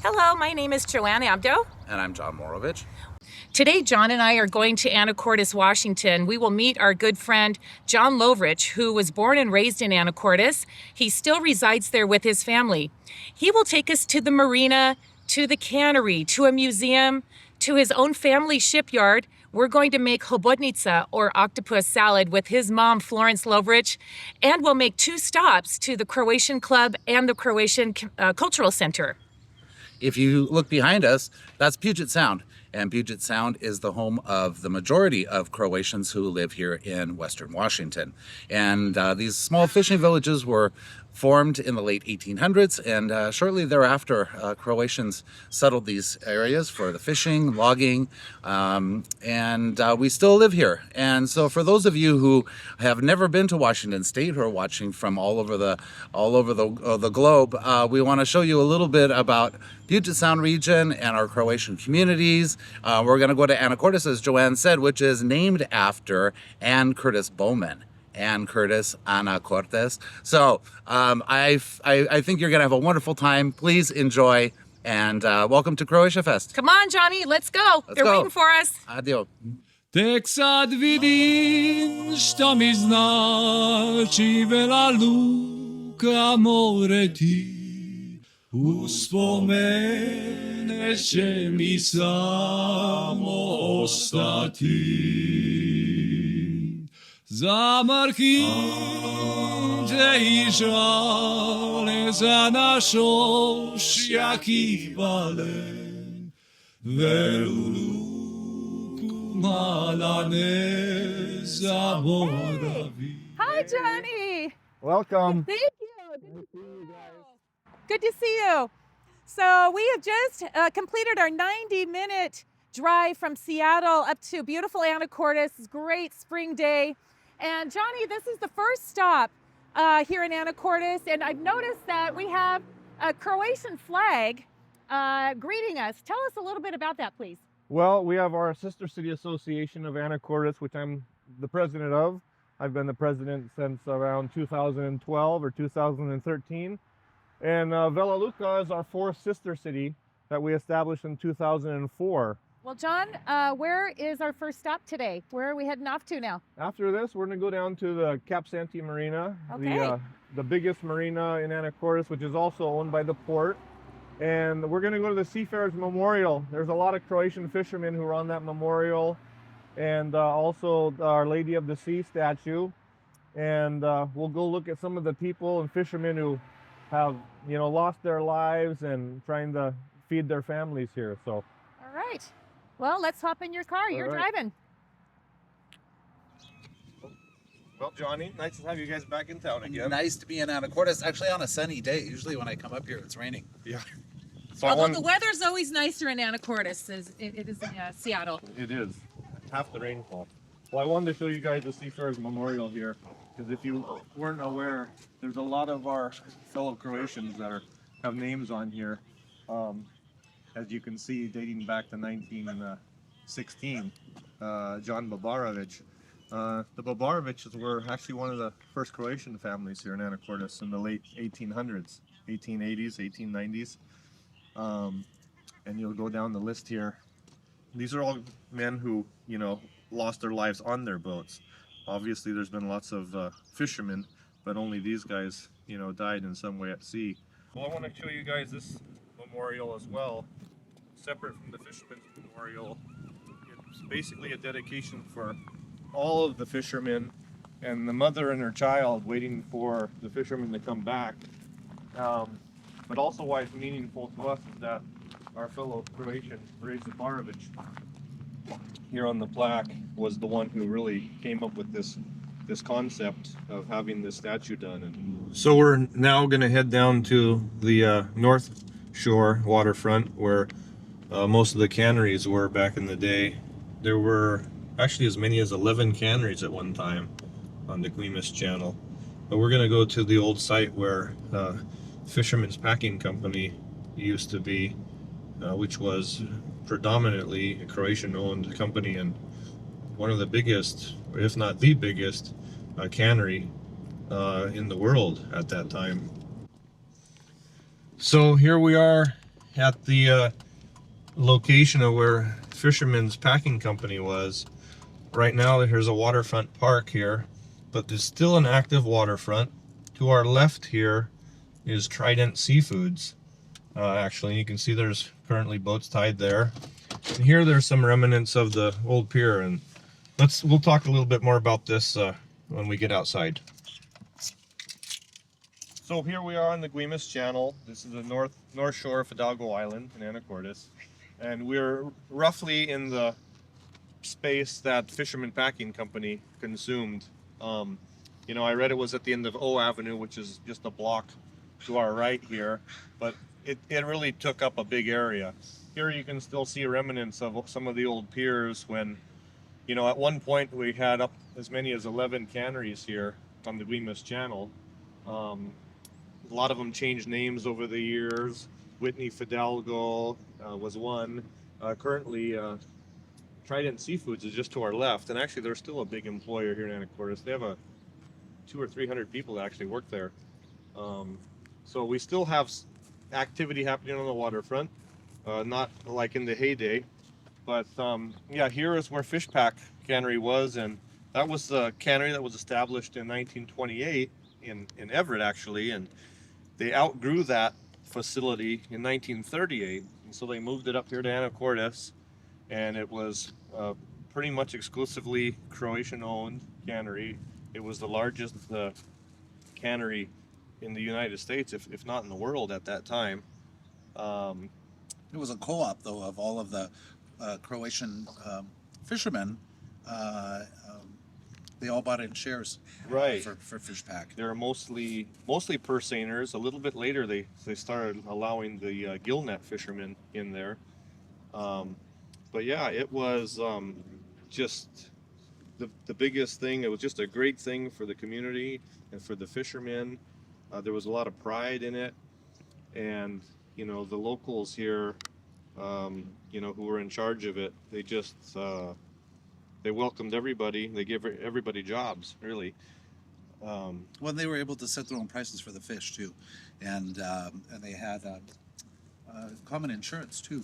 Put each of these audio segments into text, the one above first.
Hello, my name is Joanne Abdo. And I'm John Morovich. Today, John and I are going to Anacortes, Washington. We will meet our good friend, John Lovrich, who was born and raised in Anacortes. He still resides there with his family. He will take us to the marina, to the cannery, to a museum, to his own family shipyard. We're going to make hobotnica, or octopus salad, with his mom, Florence Lovrich, and we'll make 2 stops to the Croatian Club and the Croatian Cultural Center. If you look behind us, that's Puget Sound. And Puget Sound is the home of the majority of Croatians who live here in Western Washington. And these small fishing villages were formed in the late 1800s, and shortly thereafter, Croatians settled these areas for the fishing, logging, and we still live here. And so for those of you who have never been to Washington State, who are watching from all over the globe, we want to show you a little bit about Puget Sound region and our Croatian communities. We're going to go to Anacortes, as Joanne said, which is named after Anne Curtis Bowman. Anne Curtis Anacortes. So I think you're going to have a wonderful time. Please enjoy, and welcome to Croatia Fest. Come on, Johnny, let's go. They're waiting for us. Adio. Tek sad vidim što mi znači Vela Luka more ti. Uspomene će mi samo ostati. Zamarhinte I žale za naš ošjak I valen. Velu luku mala ne zaboravi. Hi, Johnny. Welcome. Thank you. Good to see you. So we have just completed our 90-minute drive from Seattle up to beautiful Anacortes. It's a great spring day. And Johnny, this is the first stop here in Anacortes, and I've noticed that we have a Croatian flag greeting us. Tell us a little bit about that, please. Well, we have our Sister City Association of Anacortes, which I'm the president of. I've been the president since around 2012 or 2013. And Vela Luka is our 4th sister city that we established in 2004. Well, John, where is our first stop today? Where are we heading off to now? After this, we're going to go down to the Cap Santi Marina, the biggest marina in Anacortes, which is also owned by the port. And we're going to go to the Seafarers Memorial. There's a lot of Croatian fishermen who are on that memorial, and also Our Lady of the Sea statue. And we'll go look at some of the people and fishermen who have, lost their lives and trying to feed their families here. So. All right. Well, let's hop in your car. You're driving. Well, Johnny, nice to have you guys back in town again. Nice to be in Anacortes, actually on a sunny day. Usually when I come up here, it's raining. Yeah. So Although the weather's always nicer in Anacortes as it is in Seattle. It is. Half the rainfall. Well, I wanted to show you guys the Seafarers Memorial here, because if you weren't aware, there's a lot of our fellow Croatians that have names on here. As you can see, dating back to 1916, John Babarovic. The Babarovics were actually one of the first Croatian families here in Anacortes in the late 1800s, 1880s, 1890s. And you'll go down the list here. These are all men who, lost their lives on their boats. Obviously, there's been lots of fishermen, but only these guys, died in some way at sea. Well, I want to show you guys this memorial as well, separate from the Fishermen's Memorial. It's basically a dedication for all of the fishermen and the mother and her child waiting for the fishermen to come back. But also why it's meaningful to us is that our fellow Croatian, Reza Barovic, here on the plaque, was the one who really came up with this concept of having this statue done. And so we're now going to head down to the North Shore waterfront, where most of the canneries were back in the day. There were actually as many as 11 canneries at one time on the Guimas Channel. But we're going to go to the old site where Fisherman's Packing Company used to be, which was predominantly a Croatian-owned company and one of the biggest, if not the biggest, cannery in the world at that time. So here we are at the location of where Fisherman's Packing Company was. Right now there's a waterfront park here, but there's still an active waterfront. To our left here is Trident Seafoods. Actually, you can see there's currently boats tied there. And here there's some remnants of the old pier, and we'll talk a little bit more about this when we get outside. So here we are on the Guimas Channel. This is the north shore of Hidalgo Island in Anacortes, and we're roughly in the space that Fisherman Packing Company consumed. You know, I read it was at the end of O Avenue, which is just a block to our right here, but it really took up a big area. Here you can still see remnants of some of the old piers when, you know, at one point we had up as many as 11 canneries here on the Guimas Channel. A lot of them changed names over the years. Whitney Fidalgo was one. Currently, Trident Seafoods is just to our left, and actually they're still a big employer here in Anacortes. They have 200 or 300 people that actually work there. So we still have activity happening on the waterfront, not like in the heyday, but yeah, here is where Fishpack Cannery was, and that was the cannery that was established in 1928 in Everett actually, and they outgrew that facility in 1938, and so they moved it up here to Anacortes, and it was pretty much exclusively Croatian-owned cannery. It was the largest cannery in the United States, if not in the world at that time. It was a co-op, though, of all of the Croatian fishermen. They all bought in shares, right, for Fishpack. They're mostly purse seiners. A little bit later, they started allowing the gillnet fishermen in there. But yeah, it was just the biggest thing. It was just a great thing for the community and for the fishermen. There was a lot of pride in it, and you know, the locals here, you know, who were in charge of it, they just they welcomed everybody. They gave everybody jobs, really. Well, they were able to set their own prices for the fish too, and they had common insurance too,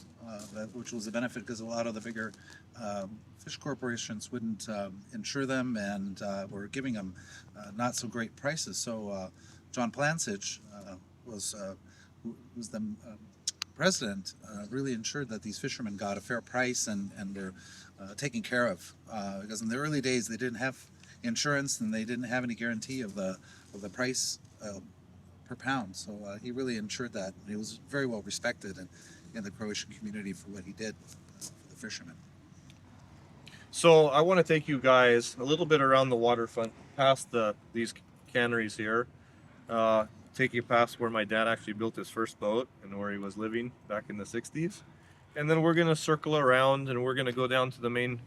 which was a benefit because a lot of the bigger fish corporations wouldn't insure them and were giving them not so great prices. So John Plansich was the president, really ensured that these fishermen got a fair price and were taken care of, because in the early days they didn't have insurance and they didn't have any guarantee of the price per pound. So he really ensured that. He was very well respected in the Croatian community for what he did for the fishermen. So I want to take you guys a little bit around the waterfront, past these canneries here. Take you past where my dad actually built his first boat and where he was living back in the 60s. And then we're going to circle around and we're going to go down to the main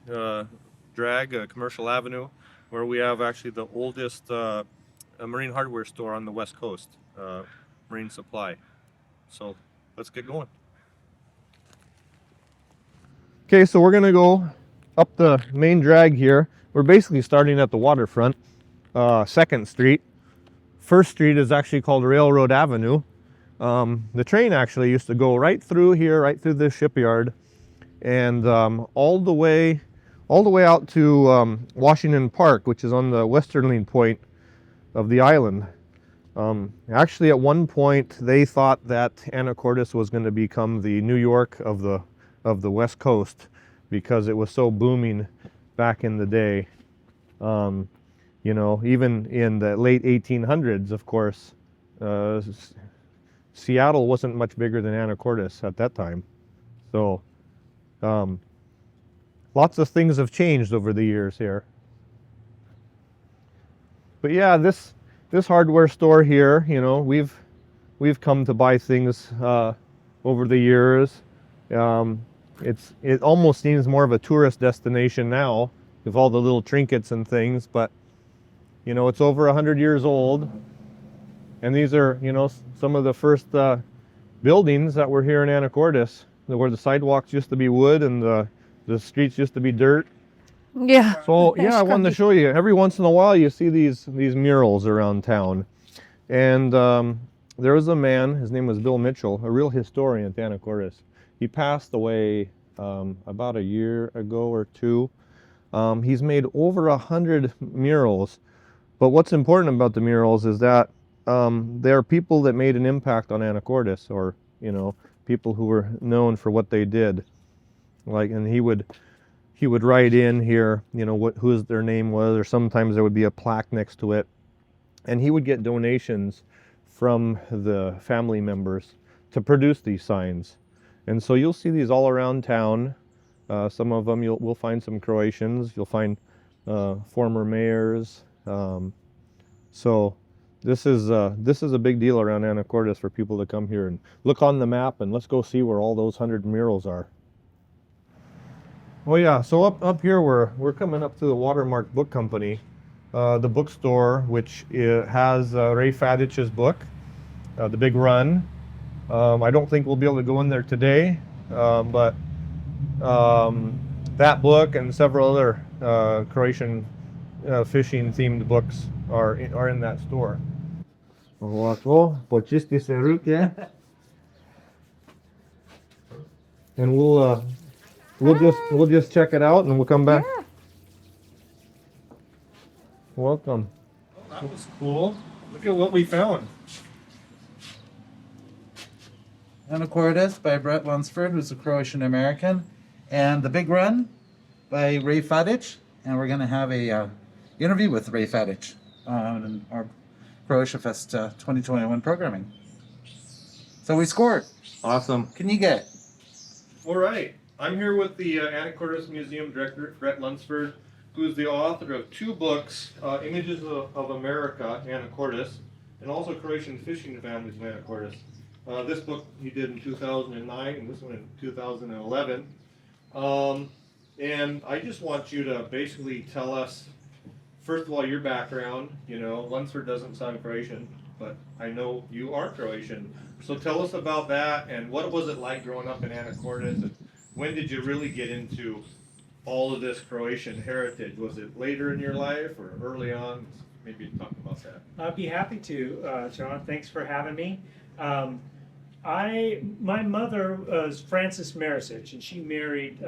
drag, Commercial Avenue, where we have actually the oldest marine hardware store on the West Coast, Marine Supply. So let's get going. Okay, so we're going to go up the main drag here. We're basically starting at the waterfront, 2nd Street. 1st Street is actually called Railroad Avenue. The train actually used to go right through here, right through this shipyard, and all the way out to Washington Park, which is on the westerly point of the island. Actually, at one point, they thought that Anacortes was going to become the New York of the West Coast because it was so booming back in the day. You know, even in the late 1800s, of course, Seattle wasn't much bigger than Anacortes at that time. So lots of things have changed over the years here. But yeah, this hardware store here, you know, we've come to buy things over the years. It almost seems more of a tourist destination now with all the little trinkets and things, but you know, it's over 100 years old, and these are, you know, some of the first buildings that were here in Anacortes, where the sidewalks used to be wood and the streets used to be dirt. Yeah. So yeah, I wanted to show you. Every once in a while, you see these murals around town, and there was a man, his name was Bill Mitchell, a real historian at Anacortes. He passed away about a year ago or two. He's made over 100 murals, but what's important about the murals is that they are people that made an impact on Anacortes, or people who were known for what they did. And he would write in here, who their name was, or sometimes there would be a plaque next to it, and he would get donations from the family members to produce these signs. And so you'll see these all around town. Some of them we'll find some Croatians. You'll find former mayors. So this is a big deal around Anacortes for people to come here and look on the map, and let's go see where all those 100 murals are. Oh yeah, so up here we're coming up to the Watermark Book Company, the bookstore, which has Ray Fadich's book, The Big Run. I don't think we'll be able to go in there today, but that book and several other Croatian fishing themed books are in that store. Ovako, počisti se ruke. And we'll just check it out and we'll come back. Yeah. Welcome. Oh, that was cool. Look at what we found. Anacortes by Brett Lunsford, who's a Croatian American, and The Big Run by Ray Fadic. And we're going to have a interview with Ray Fadic on our Croatia Fest 2021 programming. So we scored. Awesome. Can you get? All right. I'm here with the Anacortes Museum Director, Brett Lunsford, who's the author of 2 books, Images of America, Anacortes, and also Croatian Fishing Families of Anacortes. This book he did in 2009, and this one in 2011. And I just want you to basically tell us, first of all, your background. Lunsford doesn't sound Croatian, but I know you are Croatian. So tell us about that, and what was it like growing up in Anacortes, and when did you really get into all of this Croatian heritage? Was it later in your life or early on? Maybe talk about that. I'd be happy to, John. Thanks for having me. My mother was Frances Marisic, and she married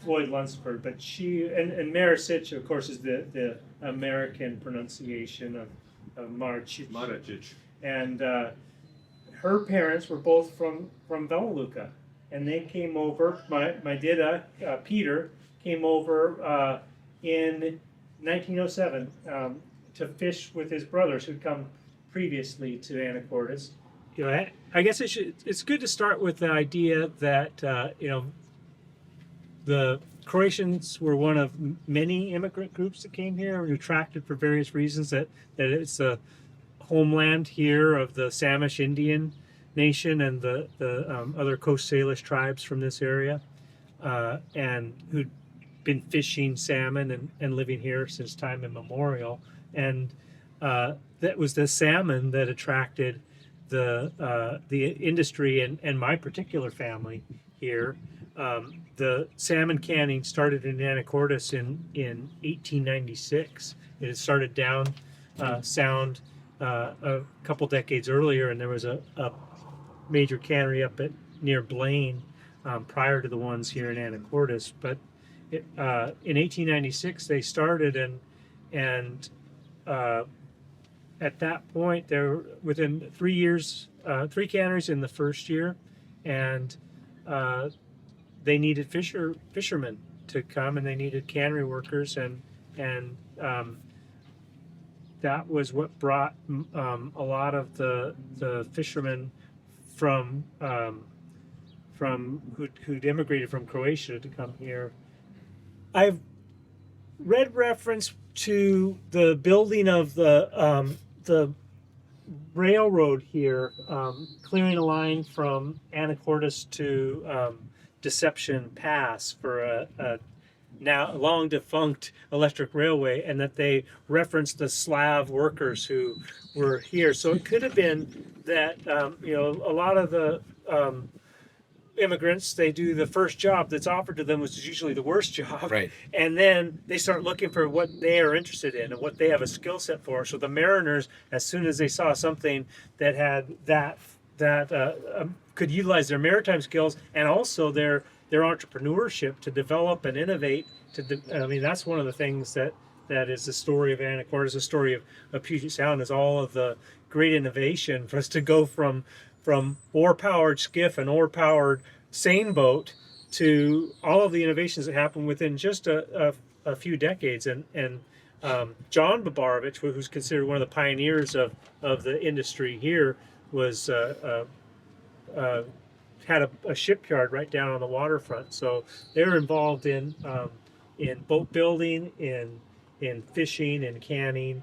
Floyd Lunsford. But and Marisic, of course, is the American pronunciation of Maricic. Maricic. And her parents were both from Bela Luka, and they came over. My dida, Peter, came over in 1907 to fish with his brothers who'd come previously to Anacortes. I guess it's good to start with the idea that the Croatians were one of many immigrant groups that came here and attracted for various reasons. That it's the homeland here of the Samish Indian nation and the other Coast Salish tribes from this area, and who'd been fishing salmon and living here since time immemorial. And that was the salmon that attracted the industry and my particular family here. The salmon canning started in Anacortes in 1896. It had started down sound a couple decades earlier, and there was a major cannery up near Blaine prior to the ones here in Anacortes. But in 1896 they started, and at that point, there were within 3 years, 3 canneries in the first year, and they needed fishermen to come, and they needed cannery workers, and that was what brought a lot of the fishermen from who'd immigrated from Croatia to come here. I've read reference to the building of the railroad here, clearing a line from Anacortes to Deception Pass for a now long defunct electric railway, and that they referenced the Slav workers who were here. So it could have been that a lot of the immigrants, they do the first job that's offered to them, which is usually the worst job. Right. And then they start looking for what they are interested in and what they have a skill set for. So the mariners, as soon as they saw something that had that could utilize their maritime skills and also their entrepreneurship to develop and innovate. I mean, that's one of the things that is the story of Anacortes, the story of Puget Sound, is all of the great innovation for us to go from oar-powered skiff and oar-powered seine boat to all of the innovations that happened within just a few decades. And John Babarovich, who's considered one of the pioneers of the industry here, was had a shipyard right down on the waterfront. So they're involved in boat building, in fishing and canning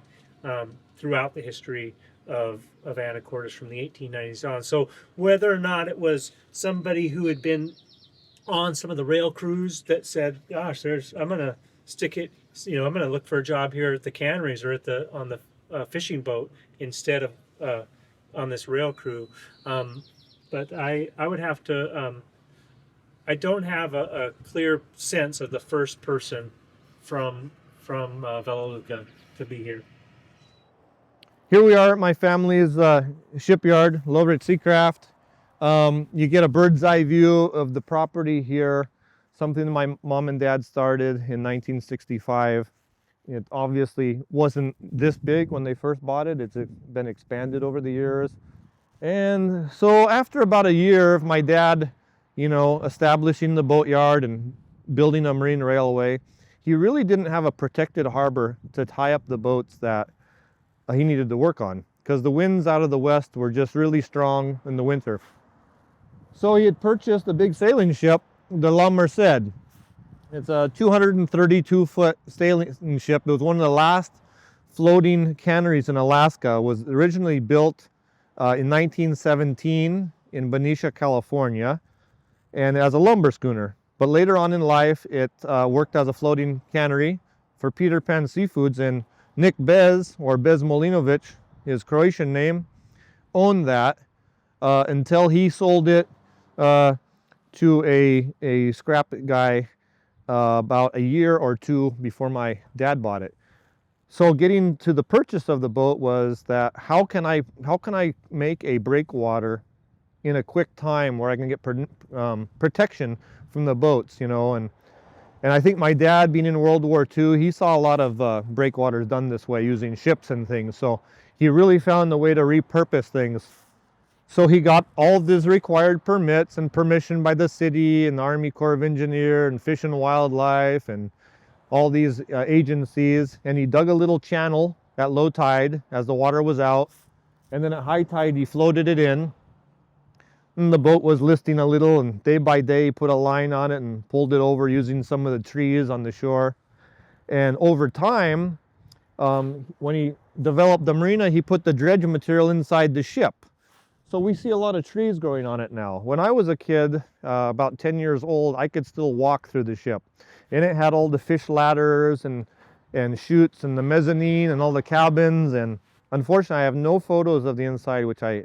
throughout the history of Anacortes from the 1890s on. So whether or not it was somebody who had been on some of the rail crews that said, "Gosh, I'm gonna stick it, I'm gonna look for a job here at the canneries or on the fishing boat instead of on this rail crew." But I would have to. I don't have a clear sense of the first person from Velaluca to be here. Here we are at my family's shipyard, Lovritz Seacraft. You get a bird's eye view of the property here, something that my mom and dad started in 1965. It obviously wasn't this big when they first bought it. It's been expanded over the years. And so after about a year of my dad, establishing the boatyard and building a marine railway, he really didn't have a protected harbor to tie up the boats that he needed to work on, because the winds out of the west were just really strong in the winter. So he had purchased a big sailing ship, the La Merced. It's a 232-foot sailing ship. It was one of the last floating canneries in Alaska. It was originally built in 1917 in Benicia, California, and as a lumber schooner. But later on in life, it worked as a floating cannery for Peter Pan Seafoods, and Nick Bez, or Bez Molinovic, his Croatian name, owned that until he sold it to a scrap guy about a year or two before my dad bought it. So getting to the purchase of the boat was that how can I make a breakwater in a quick time where I can get protection from the boats, and I think my dad, being in World War II, he saw a lot of breakwaters done this way using ships and things. So he really found the way to repurpose things. So he got all of these required permits and permission by the city and the Army Corps of Engineers and Fish and Wildlife and all these agencies. And he dug a little channel at low tide as the water was out. And then at high tide, he floated it in. And the boat was listing a little, and day by day he put a line on it and pulled it over using some of the trees on the shore. And over time, when he developed the marina, he put the dredge material inside the ship. So we see a lot of trees growing on it now. When I was a kid, about 10 years old, I could still walk through the ship. And it had all the fish ladders and chutes and the mezzanine and all the cabins. And unfortunately, I have no photos of the inside, which I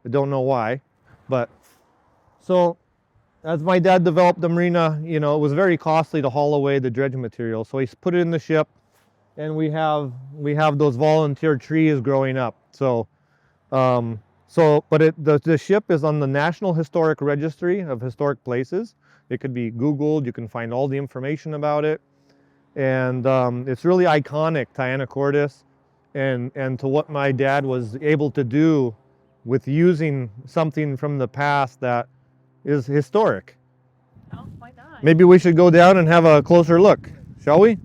don't know why. But so as my dad developed the marina, it was very costly to haul away the dredge material. So he put it in the ship, and we have those volunteer trees growing up. So the ship is on the National Historic Registry of Historic Places. It could be Googled. You can find all the information about it, and it's really iconic to Anacortes and to what my dad was able to do with using something from the past that is historic. Oh, why not? Maybe we should go down and have a closer look, shall we?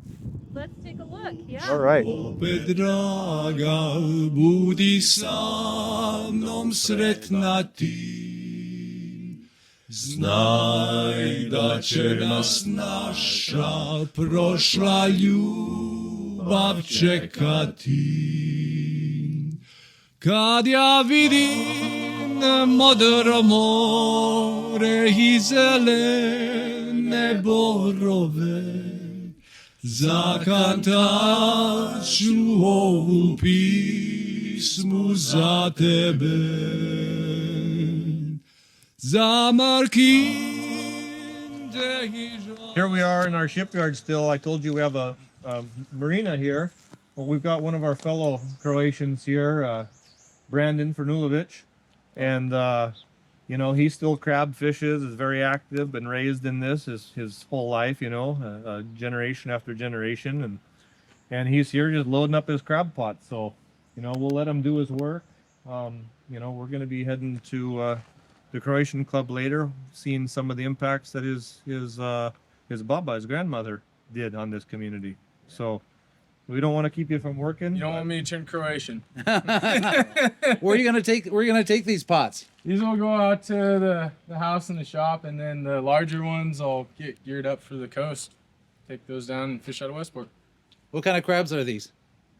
Let's take a look. Yeah. All right. Opet draga, budi sa mnom sretna ti. Znaj da će nas naša prošla ljubav čekati. Kad ja vidim modro more I zelene borove, zakantat ću ovu pismu za tebe. Here we are in our shipyard still. I told you we have a marina here. Well, we've got one of our fellow Croatians here, Brandon Fernulovic, and you know, he still crab fishes, is very active, been raised in this his whole life, you know, generation after generation, and he's here just loading up his crab pot. So, you know, we'll let him do his work. You know, we're going to be heading to the Croatian club later, seeing some of the impacts that his baba, his grandmother, did on this community. So we don't want to keep you from working. You don't want me to turn Croatian. Where are you gonna take these pots? These will go out to the house and the shop, and then the larger ones I'll get geared up for the coast. Take those down and fish out of Westport. What kind of crabs are these?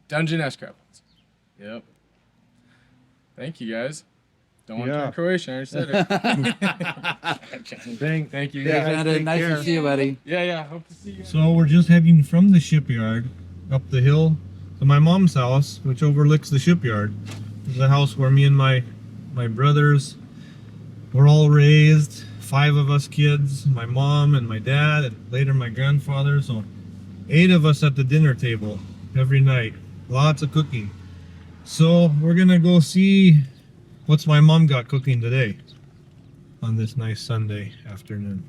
Dungeness S crab ones. Yep. Thank you guys. Don't want to Yeah. turn Croatian, I already said it. Thank you Yeah, guys. Brandon, nice to see you, buddy. Yeah, hope to see you. So we're just heading from the shipyard up the hill to my mom's house, which overlooks the shipyard. This is a house where me and my brothers were all raised. 5 of us kids, my mom and my dad, and later my grandfather. So 8 of us at the dinner table every night. Lots of cooking. So we're gonna go see what's my mom got cooking today on this nice Sunday afternoon.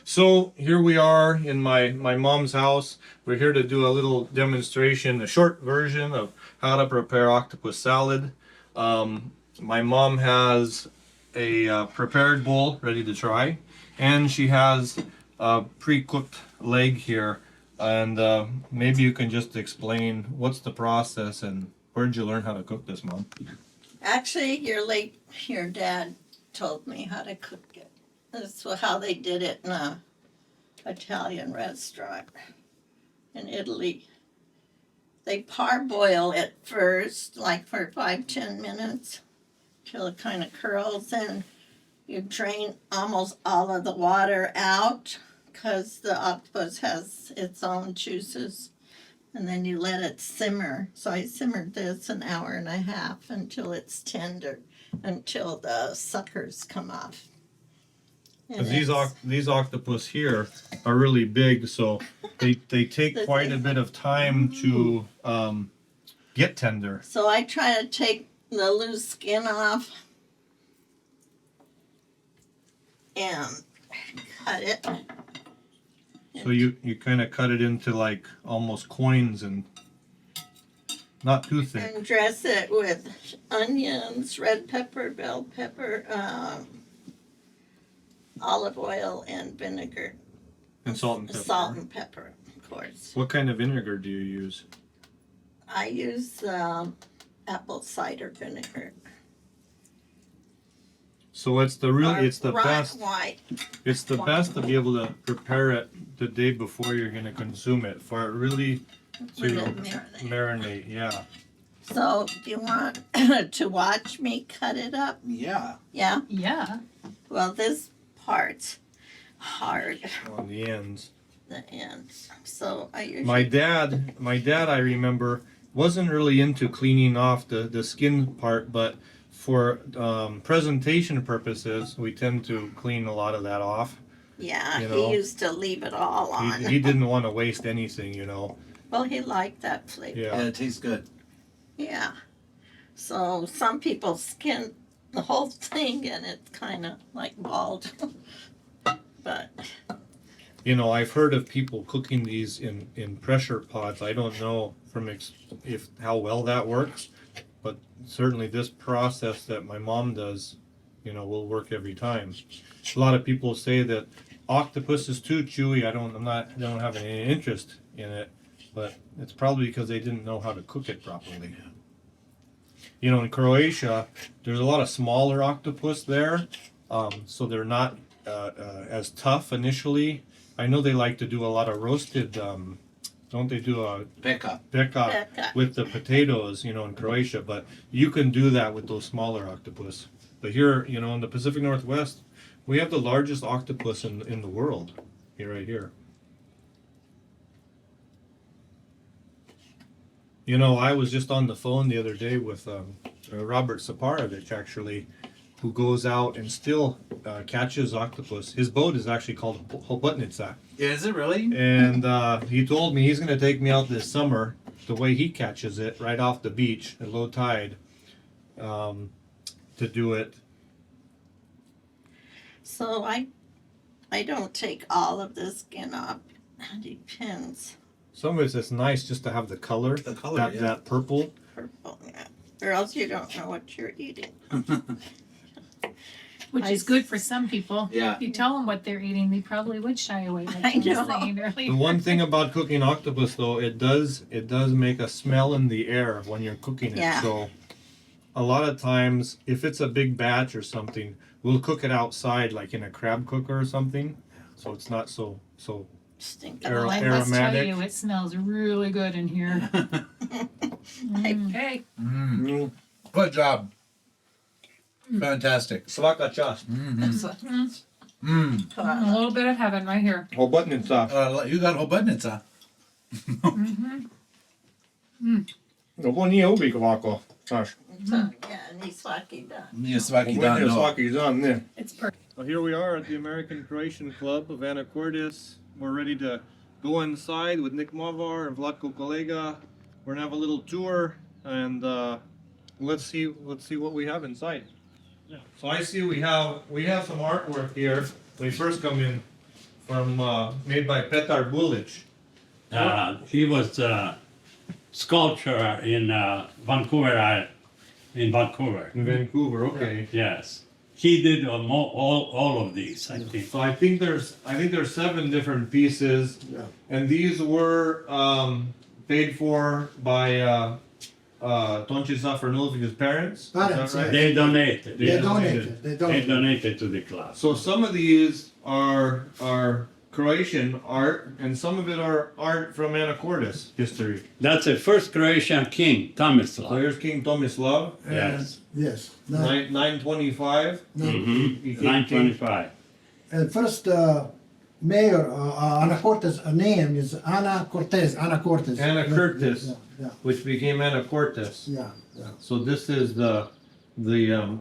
So here we are in my mom's house. We're here to do a little demonstration, a short version of how to prepare octopus salad. My mom has a prepared bowl ready to try, and she has a pre-cooked leg here. And maybe you can just explain what's the process and where'd you learn how to cook this, Mom? Actually, your dad told me how to cook it. That's how they did it in a Italian restaurant in Italy. They parboil it first, like for 5-10 minutes, till it kind of curls, and you drain almost all of the water out, because the octopus has its own juices. And then you let it simmer. So I simmered this an hour and a half until it's tender, until the suckers come off. And Because these octopus here are really big, so they take quite a bit of time to get tender. So I try to take the loose skin off and cut it. So you kind of cut it into like almost coins and not too thick. And dress it with onions, red pepper, bell pepper, olive oil, and vinegar. And salt and pepper. Salt and pepper, of course. What kind of vinegar do you use? I use apple cider vinegar. So it's the best. White. It's the best to be able to prepare it the day before you're going to consume it, for it really to marinate. Yeah. So, do you want to watch me cut it up? Yeah. Yeah? Yeah. Well, this part's hard, On the ends. the ends. So, I usually... My dad, I remember, wasn't really into cleaning off the skin part, but for presentation purposes, we tend to clean a lot of that off. Yeah, you know, he used to leave it all on. He didn't want to waste anything, you know. Well, he liked that flavor. Yeah. And it tastes good. Yeah. So some people skin the whole thing and it's kind of like bald. But You know, I've heard of people cooking these in pressure pots. I don't know how well that works, but certainly this process that my mom does, you know, will work every time. A lot of people say that octopus is too chewy. I don't have any interest in it, but it's probably because they didn't know how to cook it properly. You know, in Croatia, there's a lot of smaller octopus there, so they're not as tough initially. I know they like to do a lot of roasted, don't they do a Peka. Peka. with the potatoes, you know, in Croatia, but you can do that with those smaller octopus. But here, you know, in the Pacific Northwest, we have the largest octopus in the world, right here. You know, I was just on the phone the other day with Robert Saparovich, actually, who goes out and still catches octopus. His boat is actually called Hobotnica. Is it really? And he told me he's going to take me out this summer, the way he catches it, right off the beach at low tide, to do it. So I don't take all of the skin off. It depends. Some of it's just nice just to have the color, that purple. Purple, yeah. Or else you don't know what you're eating. Which is good for some people. Yeah. If you tell them what they're eating, they probably would shy away, like I you were know. saying The earlier. one thing about cooking octopus, though, it does make a smell in the air when you're cooking it. Yeah. So a lot of times, if it's a big batch or something, we'll cook it outside, like in a crab cooker or something. So it's not so Stink. Well, I must tell aromatic. you, it smells really good in here. Okay. Good job. Fantastic. Svaka čast. A little bit of heaven right here. Hobotnica. You got Hobotnica. Ovo nije uvijek ovako, znaš. Yeah, ni svaki dan. Nije svaki Ovo dan, nije no. svaki dan, ne. It's perfect. Well, here we are at the American Croatian Club of Anacortes. We're ready to go inside with Nick Mavar and Vlatko Kolega. We're gonna have a little tour, and let's see what we have inside. So I see we have some artwork here when we first come in from made by Petar Bulic. He was a sculptor in Vancouver. In Vancouver, In Vancouver, okay. yes, he did all of these. I think. So I think there's 7 different pieces, and these were paid for by Tonči Safranovic's parents. Is Parents, that right? They donated. They donated. They donated to the club. So some of these are Croatian art, and some of it are art from Anacortes history. That's the first Croatian king, So Tomislav. here's King Tomislav, Yes. Yes. 925. He came 925. And first mayor Anacortes name is Anacortes. Anacortes. Anacortes, Yeah. which became Anacortes. Yeah. Yeah. So this is the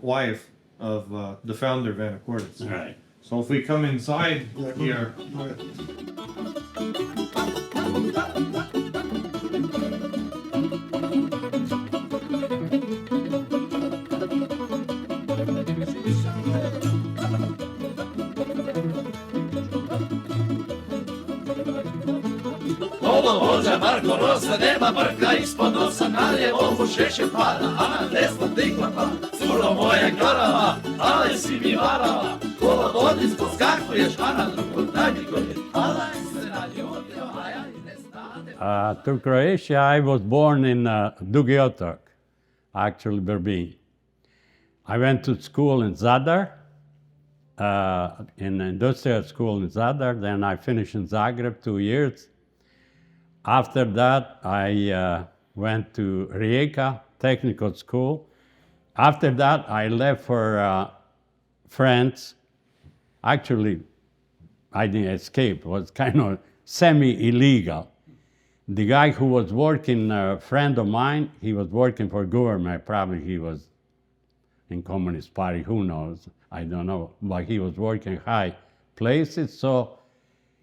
wife of the founder of Anacortes. All right. So if we come inside here, Ovo vođa Marko Rosa, nema brka ispod nosa, naljevo mu šeće para, a na desno tikla pa, curo moje gorava, ale si mi varava, kola vodi poskakuješ, a na drugu danji goješ, ale se naljutio, a ja i ne stane. To Croatia, I was born in Dugi Otok, actually Berbin. I went to school in Zadar, in industrial school in Zadar. Then I finished in Zagreb 2 years. After that, I went to Rijeka Technical School. After that, I left for France. Actually, I didn't escape. It was kind of semi-illegal. The guy who was working, a friend of mine, he was working for government. Probably he was in Communist Party, who knows? I don't know. But he was working high places, so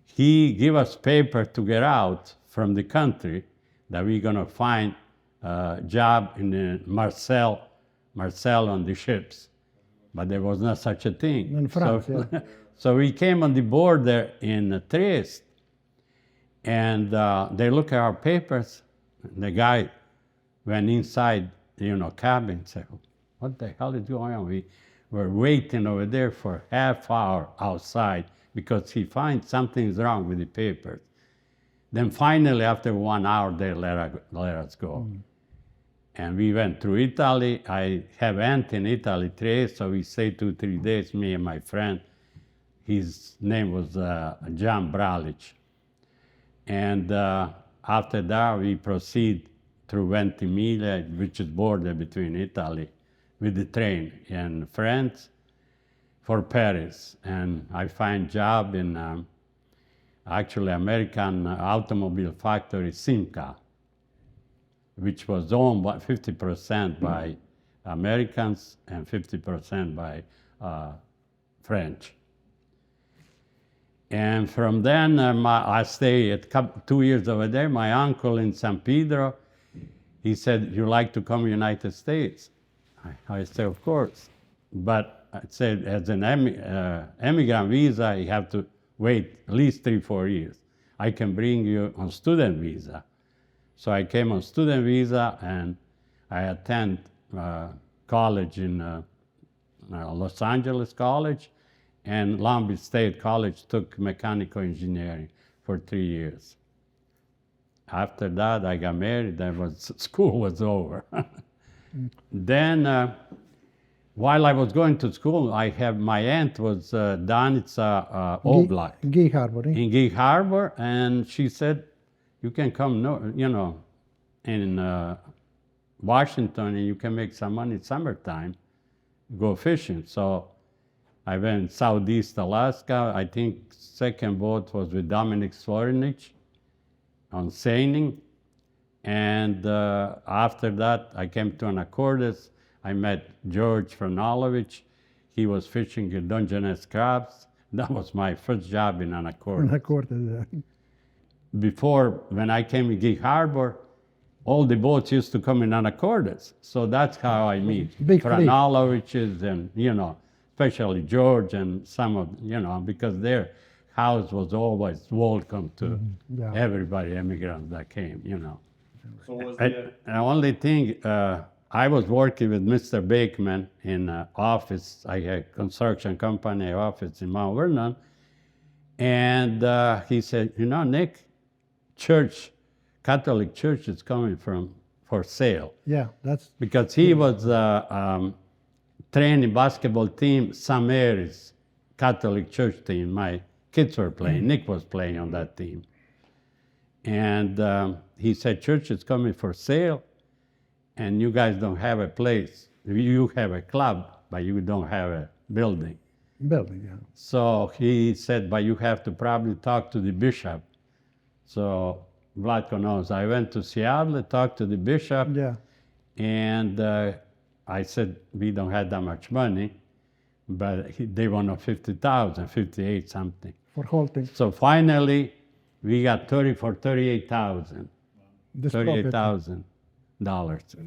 he gave us paper to get out from the country, that we're gonna find a job in the Marseille on the ships. But there was not such a thing. In France, yeah. So we came on the border in Trieste, and they look at our papers. The guy went inside, cabin, said, "What the hell is going on?" We were waiting over there for half hour outside because he finds something's wrong with the papers. Then finally, after 1 hour, they let us go. And we went through Italy. I have aunt in Italy, Trieste, so we stayed 2-3 days, me and my friend. His name was John Bralic. And after that, we proceed through Ventimiglia, which is border between Italy, with the train in France for Paris. And I find job in actually American automobile factory Simca, which was owned by 50% by Americans and 50% by French. And from then, I stayed 2 years over there. My uncle in San Pedro, he said, "You like to come to United States?" I said, "Of course." But I said, as an immigrant visa, you have to wait at least 3-4 years. I can bring you on student visa. So I came on student visa, and I attend college in Los Angeles College, and Long Beach State College took mechanical engineering for 3 years. After that, I got married. School was over. Then, while I was going to school, my aunt was Danica Oblak Gig Harbor. Eh? in Gig Harbor, and she said, "You can come, in Washington, and you can make some money summertime, go fishing." So I went southeast Alaska. I think second boat was with Dominic Svorinich on seining. And after that, I came to Anacortes. I met George Franolovich. He was fishing in Dungeness crabs. That was my first job in Anacortes. Anacortes. Before, when I came to Gig Harbor, all the boats used to come in Anacortes. So that's how I meet Big fleet. Franoloviches and, especially George and some of, because their house was always welcome to Yeah. everybody, immigrants that came, So was The only thing, I was working with Mr. Bakeman in office. I had a construction company office in Mount Vernon. And he said, Nick, Catholic Church is coming for sale. Yeah, that's Because he was training basketball team, St. Mary's Catholic Church team. My kids were playing. Nick was playing on that team. And he said, church is coming for sale, and you guys don't have a place. You have a club, but you don't have a building. building. Yeah. So he said, but you have to probably talk to the bishop. So Vlatko knows. I went to Seattle, talked to the bishop, Yeah. and I said, we don't have that much money, but they wanted 50,000, 58 something. For whole thing. So finally, we got 38,000, This property. $38,000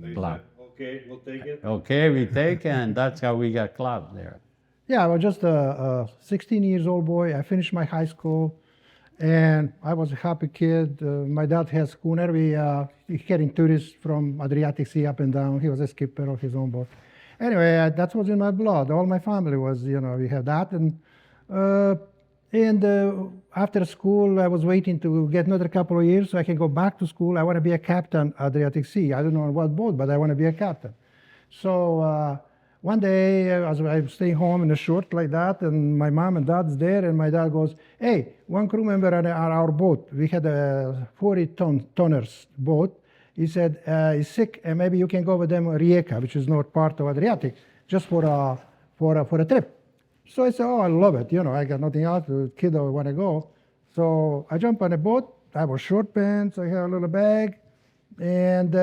they club. said, okay, we'll take it. Okay, we take it, and that's how we got club there. Yeah, I was just a 16 years old boy. I finished my high school, and I was a happy kid. My dad had schooner. He carried tourists from Adriatic Sea up and down. He was a skipper of his own boat. Anyway, that was in my blood. All my family was, we had that. And after school, I was waiting to get another couple of years so I can go back to school. I want to be a captain Adriatic Sea. I don't know on what boat, but I want to be a captain. So one day, as I was staying home in a short like that, and my mom and dad's there, and my dad goes, hey, one crew member on our boat, we had a 40-tonners boat. He said, he's sick, and maybe you can go with them Rijeka, which is not part of Adriatic, just for a trip. So I said, oh, I love it. I got nothing else. The kid don't want to go. So I jump on a boat. I have short pants. I have a little bag. And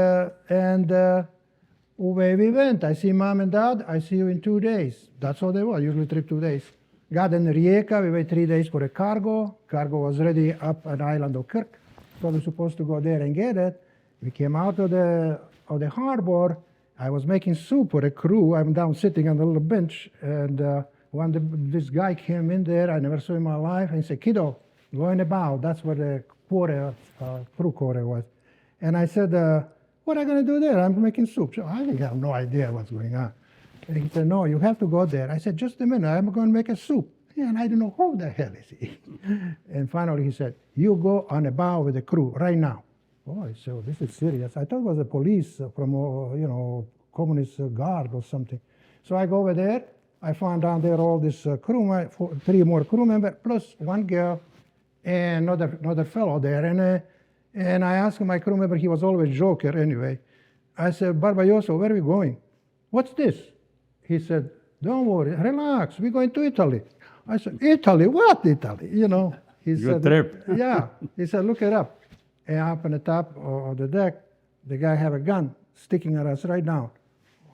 away we went. I see mom and dad. I see you in 2 days. That's all they were. Usually trip 2 days. Got in Rijeka. We wait 3 days for a cargo. Cargo was ready up an island of Kirk. So we're supposed to go there and get it. We came out of the harbor. I was making soup for a crew. I'm down sitting on a little bench. And when this guy came in there, I never saw in my life, and he said, kiddo, go in the bow. That's where the crew quarter was. And I said, what am I going to do there? I'm making soup. So I think I have no idea what's going on. And he said, no, you have to go there. I said, just a minute, I'm going to make a soup. Yeah, and I don't know who the hell is he. And finally he said, you go on the bow with the crew right now. Oh, I said, oh, this is serious. I thought it was the police from, communist guard or something. So I go over there. I found down there all this crew, 3 more crew members, plus one girl and another fellow there. And I asked my crew member, he was always joker anyway. I said, Barbayoso, where are we going? What's this? He said, don't worry, relax, we're going to Italy. I said, Italy? What Italy? He said, trip. Yeah. He said, look it up. And up on the top of the deck, the guy have a gun sticking at us right now.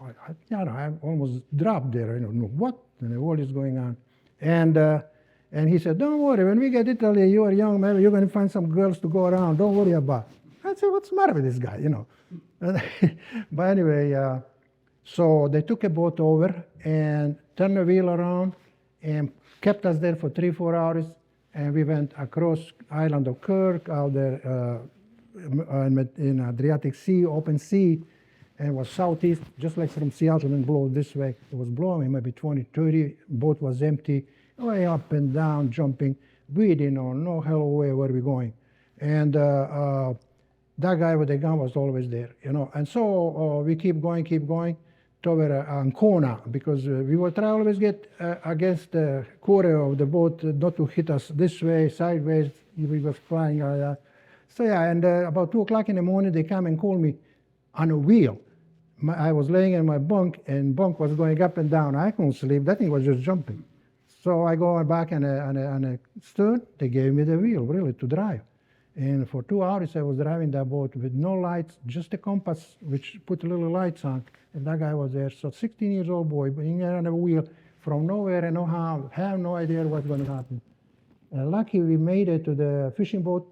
I almost dropped there. I don't know what in the world is going on. And he said, don't worry, when we get Italy, you are young, maybe you're going to find some girls to go around. Don't worry about it. I said, what's the matter with this guy, But anyway, so they took a boat over and turned the wheel around and kept us there for 3-4 hours. And we went across island of Kirk, out there in Adriatic Sea, open sea, and it was southeast, just like from Seattle, and blow this way. It was blowing maybe 20, 30. Boat was empty, way up and down, jumping. We didn't know no hell way where we're going. And that guy with the gun was always there, And so we keep going toward Ancona, because we were trying to always get against the quarter of the boat, not to hit us this way, sideways. We were flying. So yeah, and about 2 o'clock in the morning, they come and call me on a wheel. I was laying in my bunk, and bunk was going up and down. I couldn't sleep. That thing was just jumping. So I go back on a stern. They gave me the wheel, really, to drive. And for 2 hours, I was driving that boat with no lights, just a compass, which put little lights on. And that guy was there. So 16-year-old boy, being there on a wheel from nowhere and no how, have no idea what's going to happen. Lucky we made it to the fishing boat,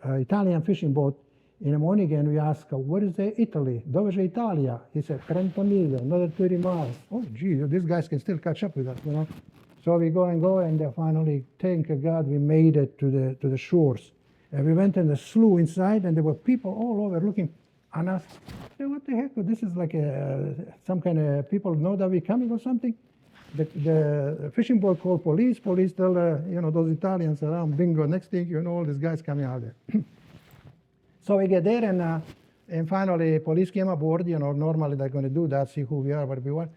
Italian fishing boat. In the morning again, we asked, what is the Italy? Dove c'è Italia? He said, 30 miglia, another 30 miles. Oh, gee, these guys can still catch up with us, So we go, and finally, thank God, we made it to the shores. And we went in the slough inside, and there were people all over looking on us. I said, what the heck? This is like some kind of people know that we're coming or something. The fishing boat called police. Police tell those Italians around, bingo. Next thing all these guys coming out there. So we get there, and finally police came aboard. Normally they're going to do that, see who we are, what we want.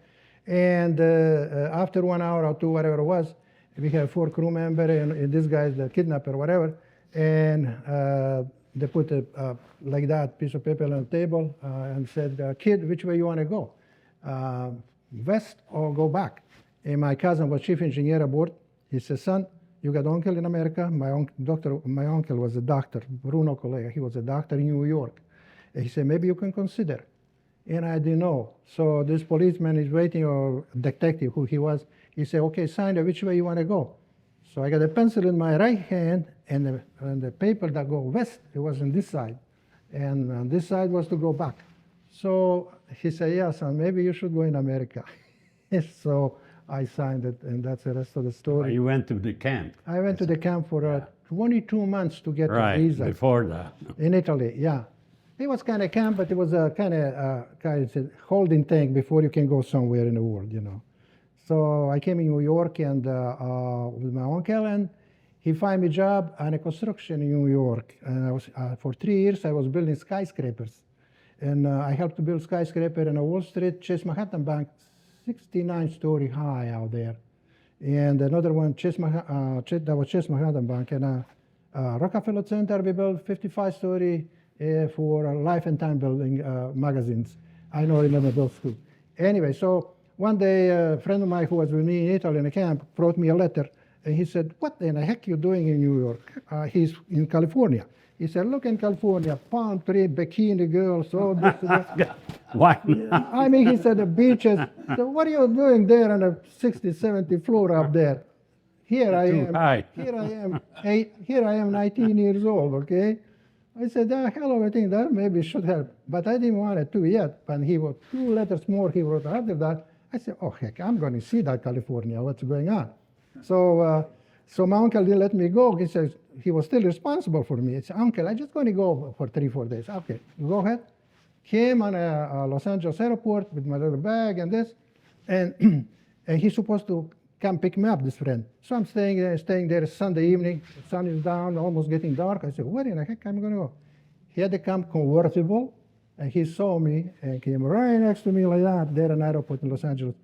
And after 1 hour or two, whatever it was, we had 4 crew members, and this guy's the kidnapper, whatever. And they put like that piece of paper on the table and said, kid, which way you want to go? West or go back? And my cousin was chief engineer aboard. He said, son, you got uncle in America. My uncle was a doctor, Bruno Collega. He was a doctor in New York. And he said, maybe you can consider. And I didn't know. So this policeman is waiting, or detective, who he was. He said, okay, sign it, which way you want to go? So I got a pencil in my right hand, and the paper that go west, it was on this side. And on this side was to go back. So he said, yeah, son, maybe you should go in America. So I signed it, and that's the rest of the story. You went to the camp. I went to the camp for 22 months to get a visa. Right, before that. In Italy, yeah. It was kind of camp, but it was a kind of holding thing before you can go somewhere in the world, So I came in New York and with my uncle, and he found me a job on a construction in New York. And I was for 3 years I was building skyscrapers, and I helped to build skyscraper in Wall Street, Chase Manhattan Bank, 69-story high out there, and another one that was Chase Manhattan Bank, and Rockefeller Center we built 55-story for Life and Time building magazines. I remember those two. Anyway, so one day a friend of mine who was with me in Italy in the camp wrote me a letter, and he said, what in the heck are you doing in New York? He's in California. He said, look in California, palm tree, bikini girls, all this. Why? I mean, he said the beaches. So what are you doing there on the 60, 70 floor up there? Here I am 19 years old, okay? I said, hell of a thing, that maybe should help. But I didn't want it to yet. And he wrote 2 letters more he wrote after that. I said, oh, heck, I'm going to see that California, what's going on. So my uncle didn't let me go. He says, he was still responsible for me. He said, uncle, I'm just going to go for 3-4 days. Okay, go ahead. Came on a Los Angeles airport with my little bag and this. And he's supposed to come pick me up, this friend. So I'm staying there Sunday evening. The sun is down, almost getting dark. I said, where in the heck am I going to go? He had to come convertible, and he saw me and came right next to me like that, there in the airport in Los Angeles.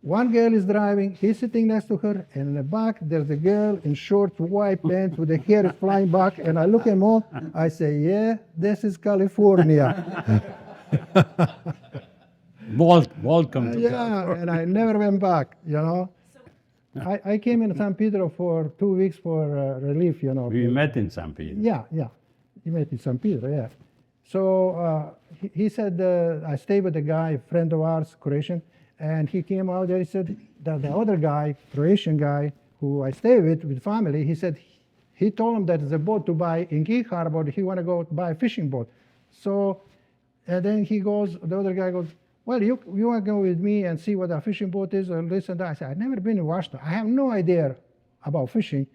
One girl is driving, he's sitting next to her, and in the back, there's a girl in short white pants with the hair flying back, and I look at them all, I say, yeah, this is California. Welcome to Yeah, and I never went back, I came in San Pedro for 2 weeks for relief, We met in San Pedro. Yeah, we met in San Pedro, yeah. So he said, I stayed with a guy, a friend of ours, Croatian, and he came out there. He said that the other guy, Croatian guy, who I stay with family, he said he told him that there's a boat to buy in Gig Harbor. He want to go buy a fishing boat. So, and then he goes, the other guy goes, well, you want to go with me and see what a fishing boat is and this and that. I said, I've never been in Washington. I have no idea about fishing.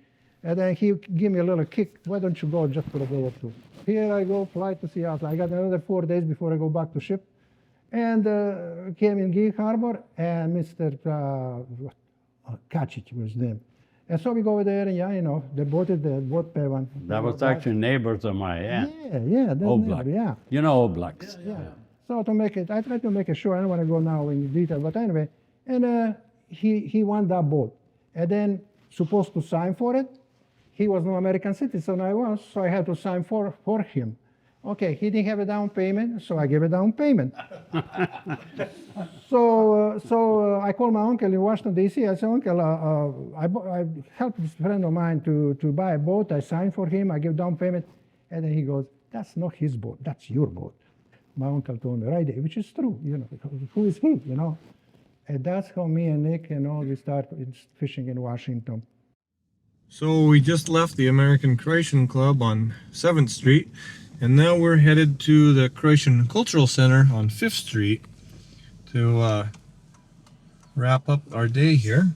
And then he gave me a little kick. Why don't you go just for a day or two? Here I go, fly to Seattle. I got another 4 days before I go back to ship. And came in Gig Harbor, and Mr. Kacic was his name. And so we go over there, and yeah, you know, the boat is the boat pay one. That was actually neighbors of my aunt. Yeah, that's Oblak. yeah. You know Oblaks. Yeah. So to make it, I try to make it sure. I don't want to go now in detail, but anyway, and he won that boat, and then supposed to sign for it. He was no American citizen, I was, so I had to sign for him. Okay, he didn't have a down payment, so I gave a down payment. So I called my uncle in Washington, D.C. I said, Uncle, I helped this friend of mine to buy a boat. I signed for him. I give down payment. And then he goes, that's not his boat. That's your boat. My uncle told me right there, which is true. You know, who is he, you know? And that's how me and Nick and all, we started fishing in Washington. So we just left the American Croatian Club on 7th Street, and now we're headed to the Croatian Cultural Center on 5th Street to wrap up our day here.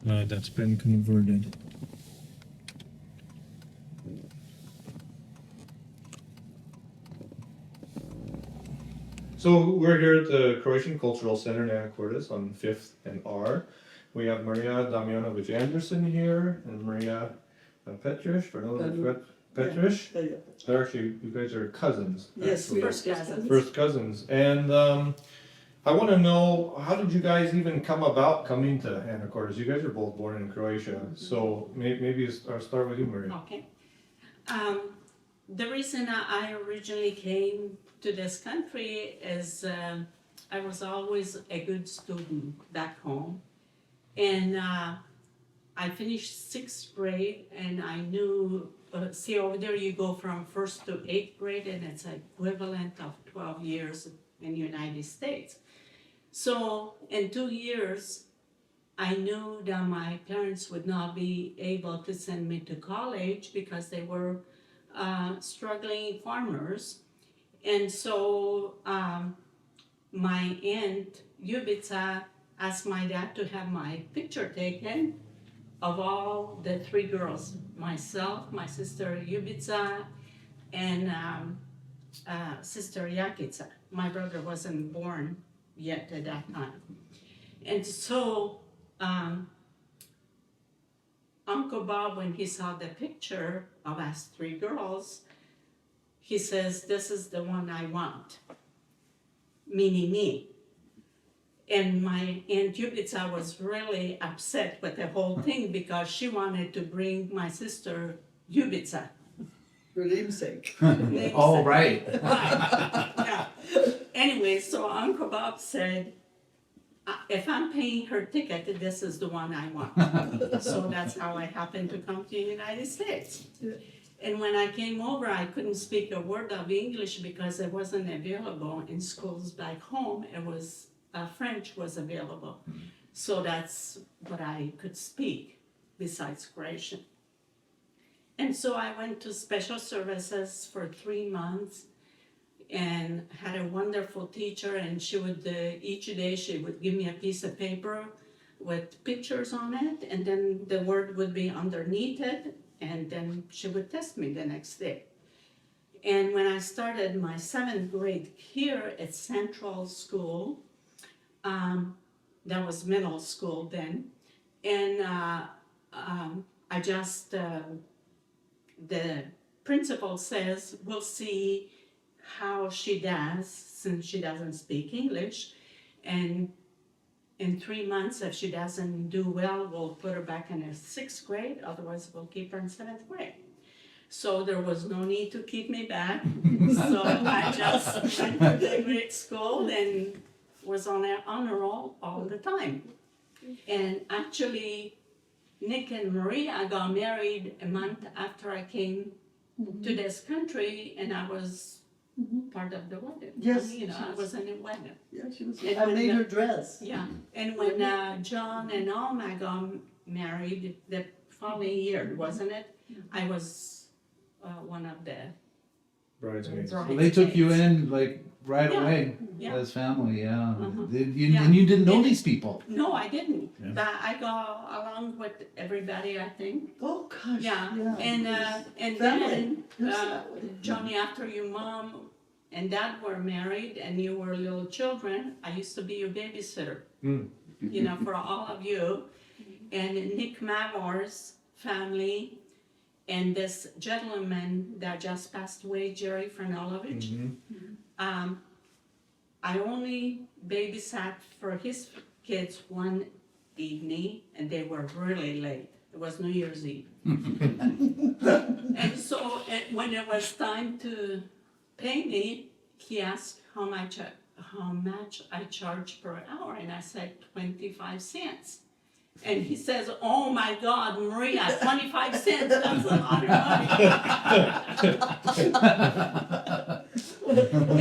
That's been converted. So we're here at the Croatian Cultural Center in Anacortes on 5th and R. We have Maria Damjanovic Anderson here and Maria Petrish. Petrish. They're actually, you guys are cousins. Yes, actually. first cousins. First cousins. And I want to know, how did you guys even come about coming to Anacortes? You guys are both born in Croatia. So maybe I'll start with you, Maria. Okay. The reason I originally came to this country is I was always a good student back home. And I finished 6th grade, and I knew, see over there you go from 1st to 8th grade, and it's equivalent of 12 years in the United States. So in 2 years, I knew that my parents would not be able to send me to college because they were struggling farmers. And so my aunt, Yubica, asked my dad to have my picture taken of all the 3 girls, myself, my sister Yubica, and sister Yakica. My brother wasn't born yet at that time. And so Uncle Bob, when he saw the picture of us 3 girls, he says, this is the one I want, meaning me. And my Aunt Yubica was really upset with the whole thing because she wanted to bring my sister Yubica. Her namesake. Oh, right. Yeah. Anyway, so Uncle Bob said, if I'm paying her ticket, this is the one I want. So that's how I happened to come to the United States. And when I came over, I couldn't speak a word of English because it wasn't available in schools back home. It was French was available. So that's what I could speak besides Croatian. And so I went to special services for 3 months and had a wonderful teacher, and she would, each day she would give me a piece of paper with pictures on it, and then the word would be underneath it, and then she would test me the next day. And when I started my 7th grade here at Central School, that was middle school then, and I just, the principal says, we'll see how she does since she doesn't speak English, and in 3 months, if she doesn't do well, we'll put her back in her 6th grade, otherwise we'll keep her in 7th grade. So there was no need to keep me back, so I just went to the grade school and was on an honor roll all the time. And actually, Nick and Maria got married a month after I came to this country, and I was part of the wedding. Yes, You know, she I was. was in a wedding. Yeah, she was. And I when made the- her dress. Yeah, and when John and Alma got married the following year, wasn't it? I was one of the Bridesmaids. Right. Well, they took you in like right Yeah. away Yeah. as family, yeah. Uh-huh. And you didn't know these people. No, I didn't. Yeah. But I got along with everybody, I think. Oh, gosh. Yeah, and Family. then Yes, that way. Johnny, after your mom and dad were married and you were little children, I used to be your babysitter. You know, for all of you. And Nick Mavor's family and this gentleman that just passed away, Jerry Fernalovich. I only babysat for his kids one evening, and they were really late. It was New Year's Eve. And so when it was time to pay me, he asked how much I charge per hour, and I said 25 cents. And he says, "Oh my God, Maria, 25 cents, that's a lot of money."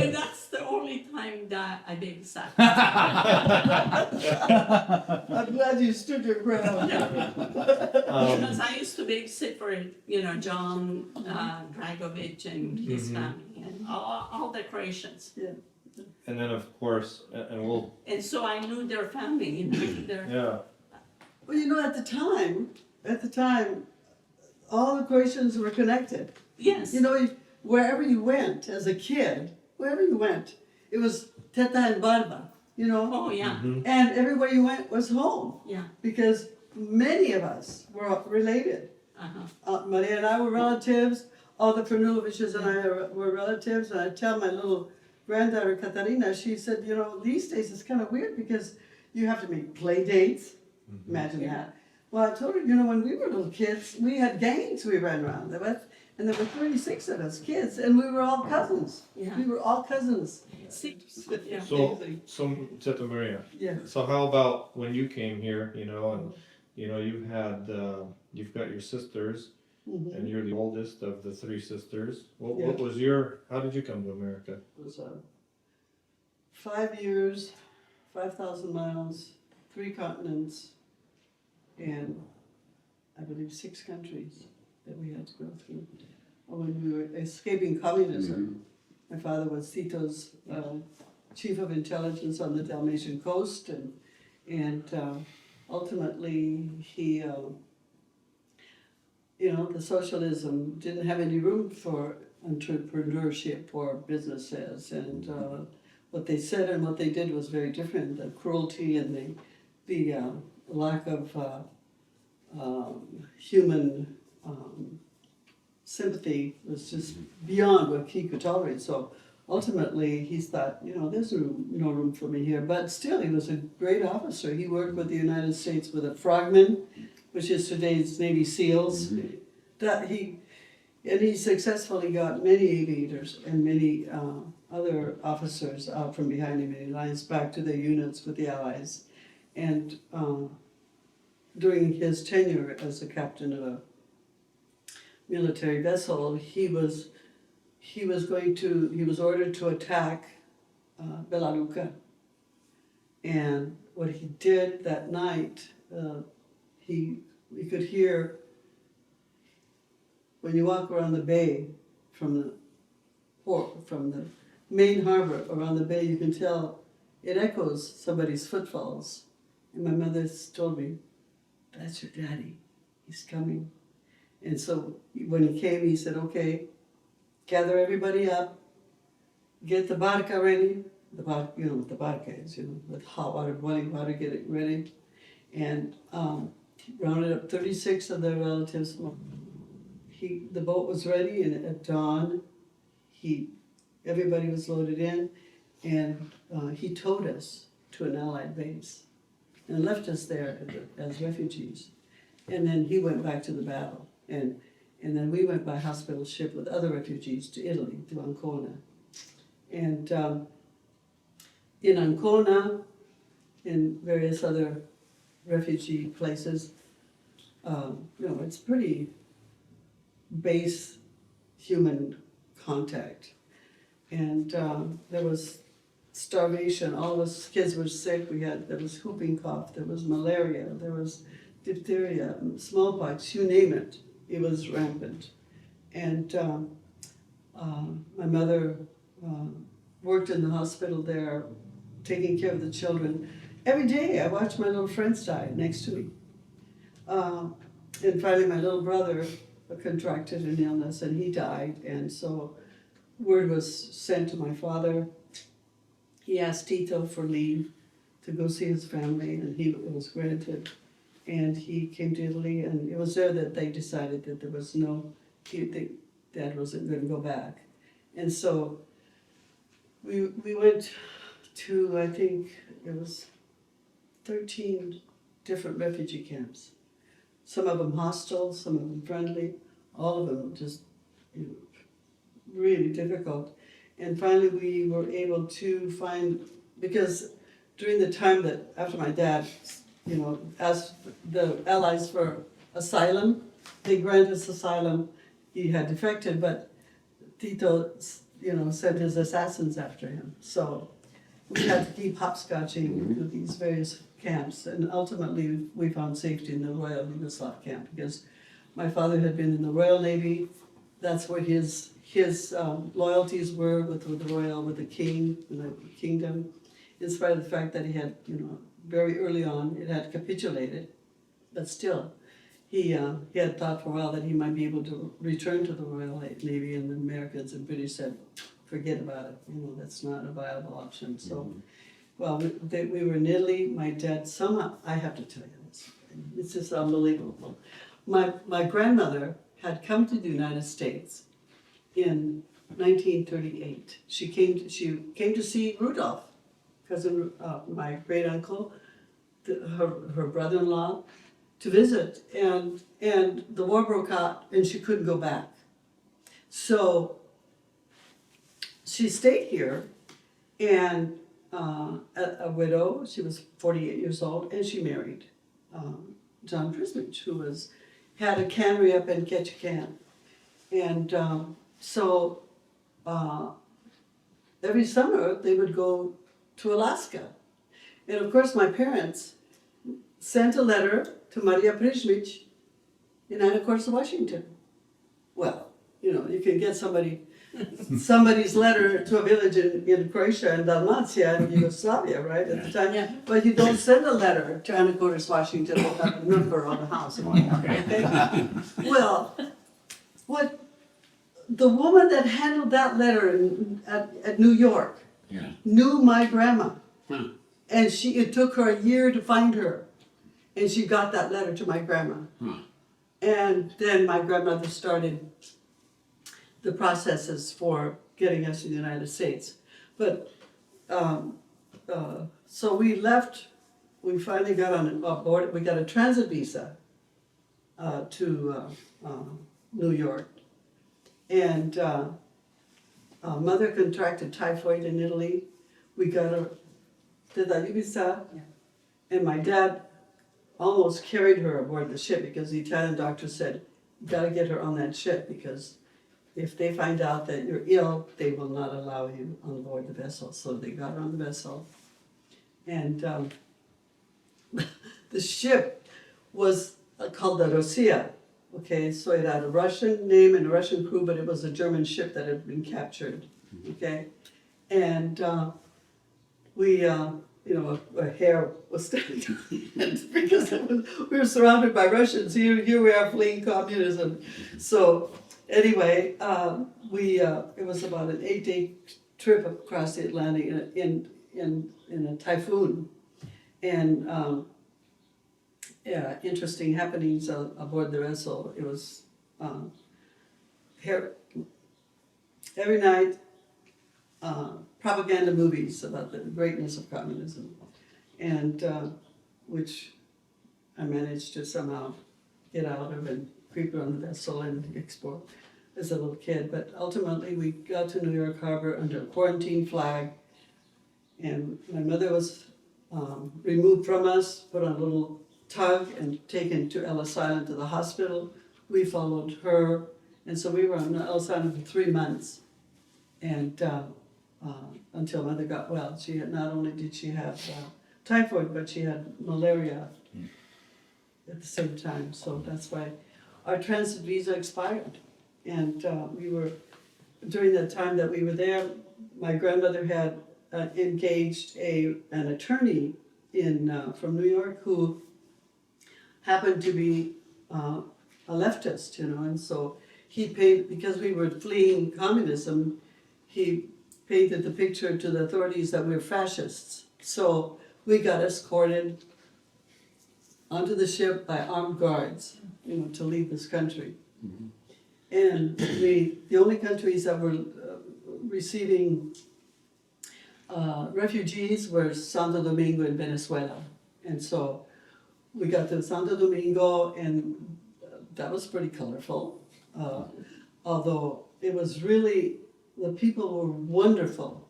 And that's the only time that I babysat. I'm glad you stood your ground. Because I used to babysit for, John Dragovich and his family, and all the Croatians. Yeah. And then of course, and we'll, And so I knew their family, their yeah. Well, at the time, all the Croatians were connected. Yes. Wherever you went as a kid, it was teta and barba, Oh, yeah. and everywhere you went was home. Yeah. Because many of us were related. Maria and I were relatives, all the Fernuloviches and I were relatives, and I tell my little granddaughter Katarina, she said, these days it's kind of weird because you have to make play dates. Imagine that. Well, I told her, when we were little kids, we had gangs we ran around with, and there were 36 of us kids, and we were all cousins. Yeah. We were all cousins. Yeah. So Teta Maria. Yeah. So how about when you came here, and you've got your sisters, and you're the oldest of the three sisters. What was how did you come to America? It was 5 years, 5,000 miles, 3 continents, and I believe 6 countries that we had to go through when we were escaping communism. My father was Tito's chief of intelligence on the Dalmatian coast, and ultimately he, the socialism didn't have any room for entrepreneurship or businesses, and what they said and what they did was very different. The cruelty and the lack of human sympathy was just beyond what he could tolerate. So ultimately, he thought, there's no room for me here. But still, he was a great officer. He worked with the United States with a frogmen, which is today's Navy SEALs. He successfully got many aviators and many other officers out from behind enemy lines back to their units with the Allies. And during his tenure as a captain of a military vessel, he was ordered to attack Bela Luka. And what he did that night, we could hear, when you walk around the bay from the main harbor around the bay, you can tell it echoes somebody's footfalls. And my mother told me, "That's your daddy, he's coming." And so when he came, he said, "Okay, gather everybody up, get the barca ready." The barca, what the barca is, with hot water, boiling water, get it ready. And rounded up 36 of their relatives. The boat was ready, and at dawn, everybody was loaded in, and he towed us to an Allied base and left us there as refugees. And then he went back to the battle, and then we went by hospital ship with other refugees to Italy, to Ancona. And in Ancona, in various other refugee places, it's pretty base human contact. And there was starvation. All the kids were sick. There was whooping cough. There was malaria. There was diphtheria, smallpox. You name it. It was rampant. And my mother worked in the hospital there, taking care of the children. Every day I watched my little friends die next to me. And finally my little brother contracted an illness and he died. And so word was sent to my father. He asked Tito for leave to go see his family, and it was granted. And he came to Italy, and it was there that they decided that there was Dad wasn't going to go back. And so we went to, I think it was 13 different refugee camps. Some of them hostile, some of them friendly, all of them just really difficult. And finally we were able to find, because during the time that after my dad, asked the Allies for asylum, they granted us asylum. He had defected, but Tito, sent his assassins after him. So we had to keep hopscotching to these various camps, and ultimately we found safety in the Royal Yugoslav camp because my father had been in the Royal Navy. That's where his loyalties were with the king, the kingdom, in spite of the fact that he had, very early on, it had capitulated, but still, he had thought for a while that he might be able to return to the Royal Navy, and the Americans and British said, forget about it, that's not a viable option. So, well, we were in Italy. My dad, somehow, I have to tell you this, it's just unbelievable. My grandmother had come to the United States in 1938. She came to see Rudolph, cousin, my great uncle, her brother-in-law, to visit, and the war broke out, and she couldn't go back. So she stayed here, and a widow. She was 48 years old, and she married John Prismich, who had a cannery up in Ketchikan. And so every summer they would go to Alaska. And of course my parents sent a letter to Maria Prismich in Anacortes, Washington. Well, you can get somebody's letter to a village in Croatia and Dalmatia and Yugoslavia, right, at the time. Yeah. But you don't send a letter to Anacortes, Washington without a number on the house. Okay? Well, the woman that handled that letter at New York knew my grandma. And it took her a year to find her. And she got that letter to my grandma. And then my grandmother started the processes for getting us to the United States. But, so we left, we finally got on board, we got a transit visa to New York. And mother contracted typhoid in Italy. We got her to the visa, and my dad almost carried her aboard the ship because the Italian doctor said, you gotta get her on that ship because if they find out that you're ill, they will not allow you on board the vessel. So they got her on the vessel. And the ship was called the Rosia. Okay, so it had a Russian name and a Russian crew, but it was a German ship that had been captured. Okay, and our hair was standing because we were surrounded by Russians. Here we are fleeing communism. So anyway, it was about an 8-day trip across the Atlantic in a typhoon, and interesting happenings aboard the vessel. It was every night propaganda movies about the greatness of communism, and which I managed to somehow get out of and creep on the vessel and explore as a little kid. But ultimately we got to New York Harbor under a quarantine flag, and my mother was removed from us, put on a little tug and taken to Ellis Island to the hospital. We followed her, and so we were on Ellis Island for 3 months. And until Mother got well. She had, not only did she have typhoid, but she had malaria at the same time. So that's why our transit visa expired. And we were, during the time that we were there, my grandmother had engaged an attorney from New York who happened to be a leftist, and so he paid, because we were fleeing communism, he painted the picture to the authorities that we were fascists. So we got escorted onto the ship by armed guards, to leave this country. Mm-hmm. And the only countries that were receiving refugees were Santo Domingo and Venezuela. And so we got to Santo Domingo, and that was pretty colorful. Although it was really, the people were wonderful.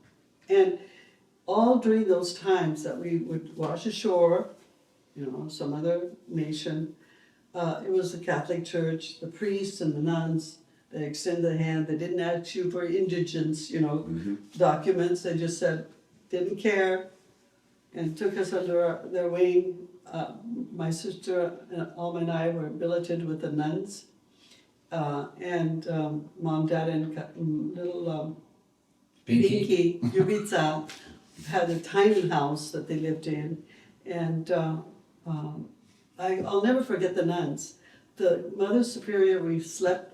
And all during those times that we would wash ashore, some other nation, it was the Catholic Church, the priests and the nuns. They extended the hand. They didn't ask you for indigence, documents. They just said, didn't care, and took us under their wing. My sister, Alma and I were billeted with the nuns. And Mom, Dad, and little Pinky, Yubitsa, had a tiny house that they lived in. And I'll never forget the nuns. The Mother Superior,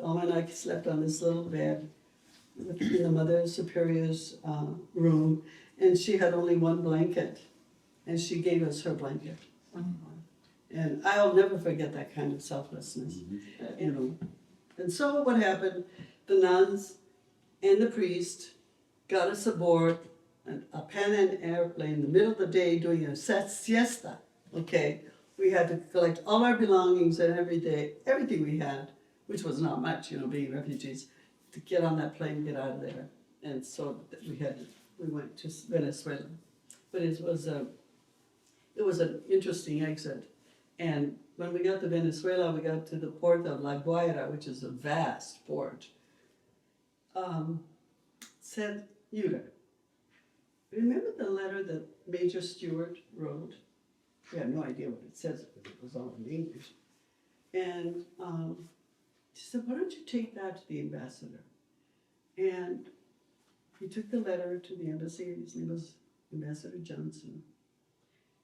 Alma and I slept on this little bed in the Mother Superior's room, and she had only one blanket, and she gave us her blanket. And I'll never forget that kind of selflessness, And so what happened, the nuns and the priest got us aboard a Pan Am airplane in the middle of the day doing a siesta, okay? We had to collect all our belongings and everything we had, which was not much, being refugees, to get on that plane and get out of there. And so we went to Venezuela. But it was an interesting exit. And when we got to Venezuela, we got to the port of La Guaira, which is a vast port. Said, Yuda, remember the letter that Major Stewart wrote? We had no idea what it says, but it was all in English. And she said, why don't you take that to the ambassador? And he took the letter to the embassy. His name was Ambassador Johnson.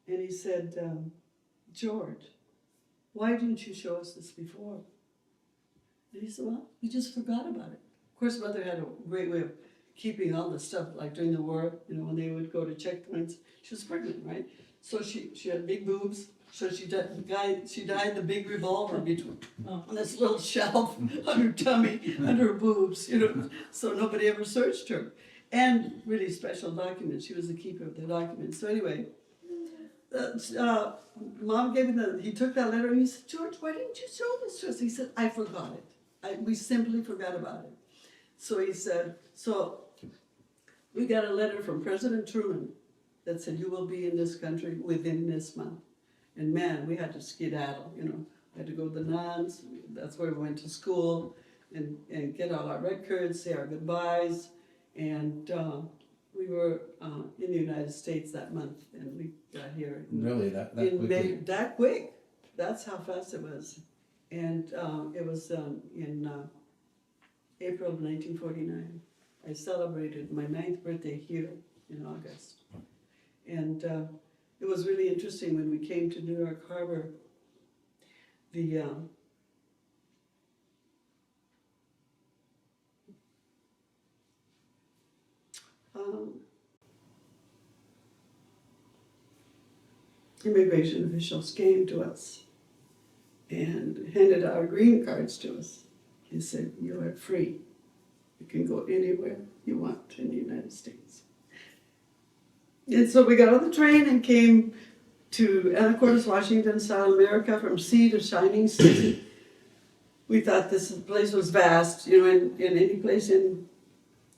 And he said, George, why didn't you show us this before? And he said, well, we just forgot about it. Of course, Mother had a great way of keeping all the stuff, like during the war, when they would go to checkpoints. She was pregnant, right? So she had big boobs, so she died the big revolver on this little shelf on her tummy, under her boobs, so nobody ever searched her. And really special documents. She was the keeper of the documents. So anyway, Mom gave him he took that letter and he said, George, why didn't you show this to us? He said, I forgot it. We simply forgot about it. So he said, we got a letter from President Truman that said, you will be in this country within this month. And man, we had to skedaddle, We had to go to the nuns. That's where we went to school and get all our records, say our goodbyes. And we were in the United States that month, and we got here. Really, that quickly? That quick. That's how fast it was. And it was in April of 1949. I celebrated my 9th birthday here in August. And it was really interesting when we came to New York Harbor. The immigration officials came to us and handed our green cards to us. He said, you are free. You can go anywhere you want in the United States. And so we got on the train and came to Anacortes, Washington, South America, from sea to shining sea. We thought this place was vast. In any place in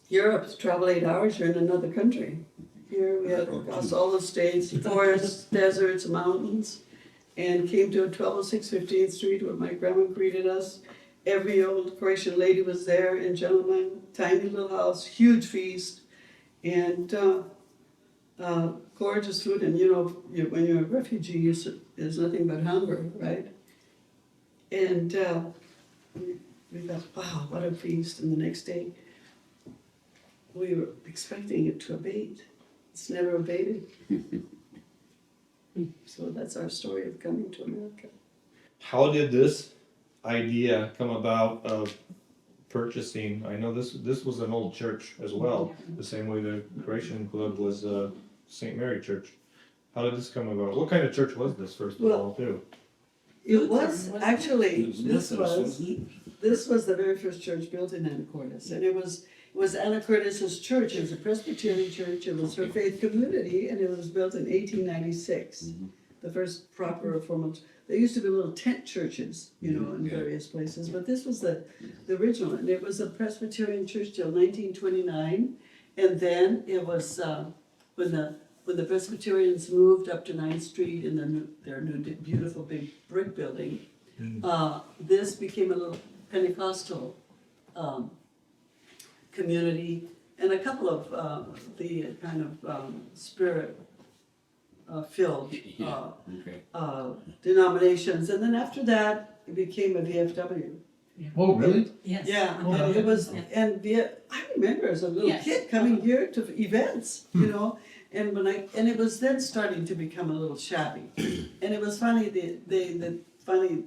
Europe, travel 8 hours, you're in another country. Here we had across all the states, forests, deserts, mountains, and came to 1206 15th Street where my grandma greeted us. Every old Croatian lady was there and gentleman, tiny little house, huge feast. And gorgeous food. And when you're a refugee, there's nothing but hunger, right? And we thought, wow, what a feast. And the next day, we were expecting it to abate. It's never abated. So that's our story of coming to America. How did this idea come about of purchasing? I know this was an old church as well, the same way the Croatian club was St. Mary Church. How did this come about? What kind of church was this, first of all, too? It was actually, this was the very first church built in Anacortes, and it was Anacortes' church. It was a Presbyterian church. It was her faith community, and it was built in 1896. The first proper reformal. There used to be little tent churches, in various places, but this was the original, and it was a Presbyterian church till 1929, and then it was when the Presbyterians moved up to 9th Street in their new beautiful big brick building. This became a little Pentecostal community, and a couple of the kind of spirit filled denominations, and then after that it became a VFW. Oh, really? Yes. Yeah, and it was, and I remember as a little kid coming here to events, and it was then starting to become a little shabby, and it was funny they finally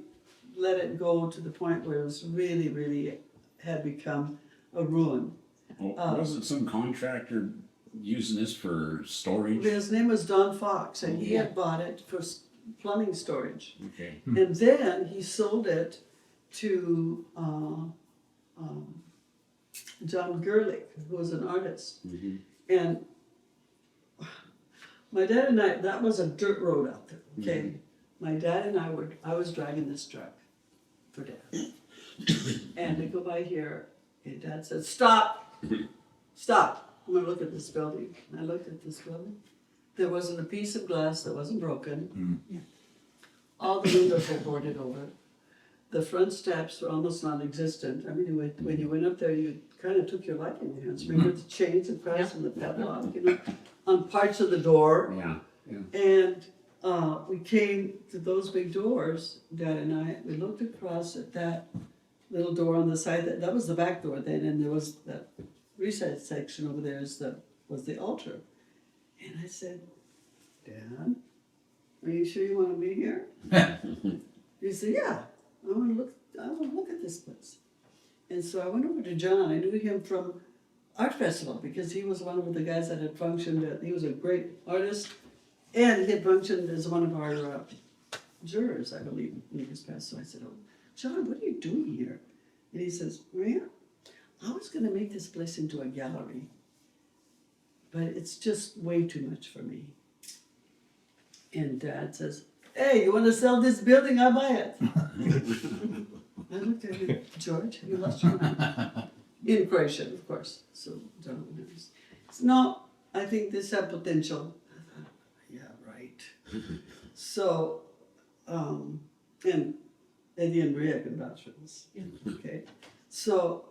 let it go to the point where it was really, really had become a ruin. Wasn't some contractor using this for storage? His name was Don Fox, and he had bought it for plumbing storage. Okay. And then he sold it to John Gerlich, who was an artist. And my dad and I, that was a dirt road out there, okay? My dad and I was driving this truck for Dad. And we go by here, and Dad said, stop, I'm gonna look at this building. And I looked at this building. There wasn't a piece of glass that wasn't broken. All the windows were boarded over. The front steps were almost non-existent. I mean, when you went up there, you kind of took your life in your hands. Remember the chains across and the padlock, on parts of the door. And we came to those big doors, Dad and I. We looked across at that little door on the side. That was the back door then, and there was the recess section over there was the altar. And I said, Dad, are you sure you want to be here? He said, yeah, I want to look at this place. And so I went over to John. I knew him from Art Festival because he was one of the guys that had functioned. He was a great artist, and he had functioned as one of our jurors, I believe, when he was passed. So I said, oh, John, what are you doing here? And he says, Maria, I was going to make this place into a gallery, but it's just way too much for me. And Dad says, hey, you want to sell this building? I'll buy it. I looked at him, George, have you lost your mind? In Croatian, of course. So John knows. No, I think this has potential. I thought, yeah, right. So, and Eddie and Maria can vouch for this. Okay. So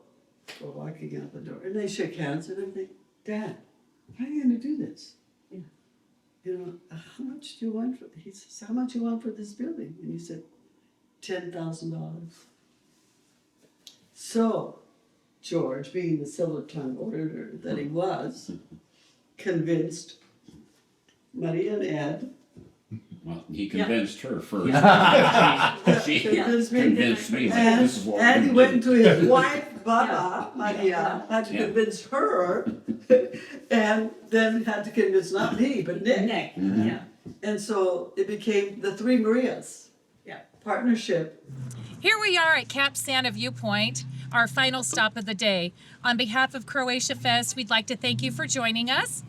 we're walking out the door, and they shake hands, and I think, Dad, how are you going to do this? How much do you want for? He says, how much do you want for this building? And he said, $10,000. So George, being the silver-tongued orator that he was, convinced Maria and Ed. Well, he convinced her first. She Convinced me. And, This is what and he we went do. to his wife, Baba, Maria, had to convince her, and then had to convince not me, but Nick. And so it became the Three Marias partnership. Here we are at Camp Santa Viewpoint, our final stop of the day. On behalf of Croatia Fest, we'd like to thank you for joining us.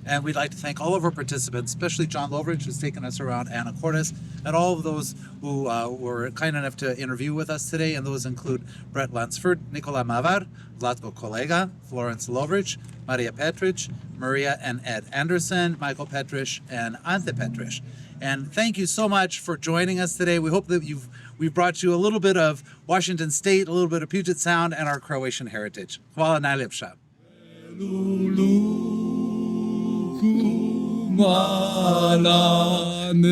And we'd like to thank all of our participants, especially John Lovridge, who's taken us around Anacortes, and all of those who were kind enough to interview with us today. And those include Brett Lunsford, Nicola Mavar, Vlatko Kolega, Florence Lovridge, Maria Petric, Maria and Ed Anderson, Michael Petric, and Ante Petric. And thank you so much for joining us today. We hope that we've brought you a little bit of Washington State, a little bit of Puget Sound, and our Croatian heritage. Hvala najljepša. 말하네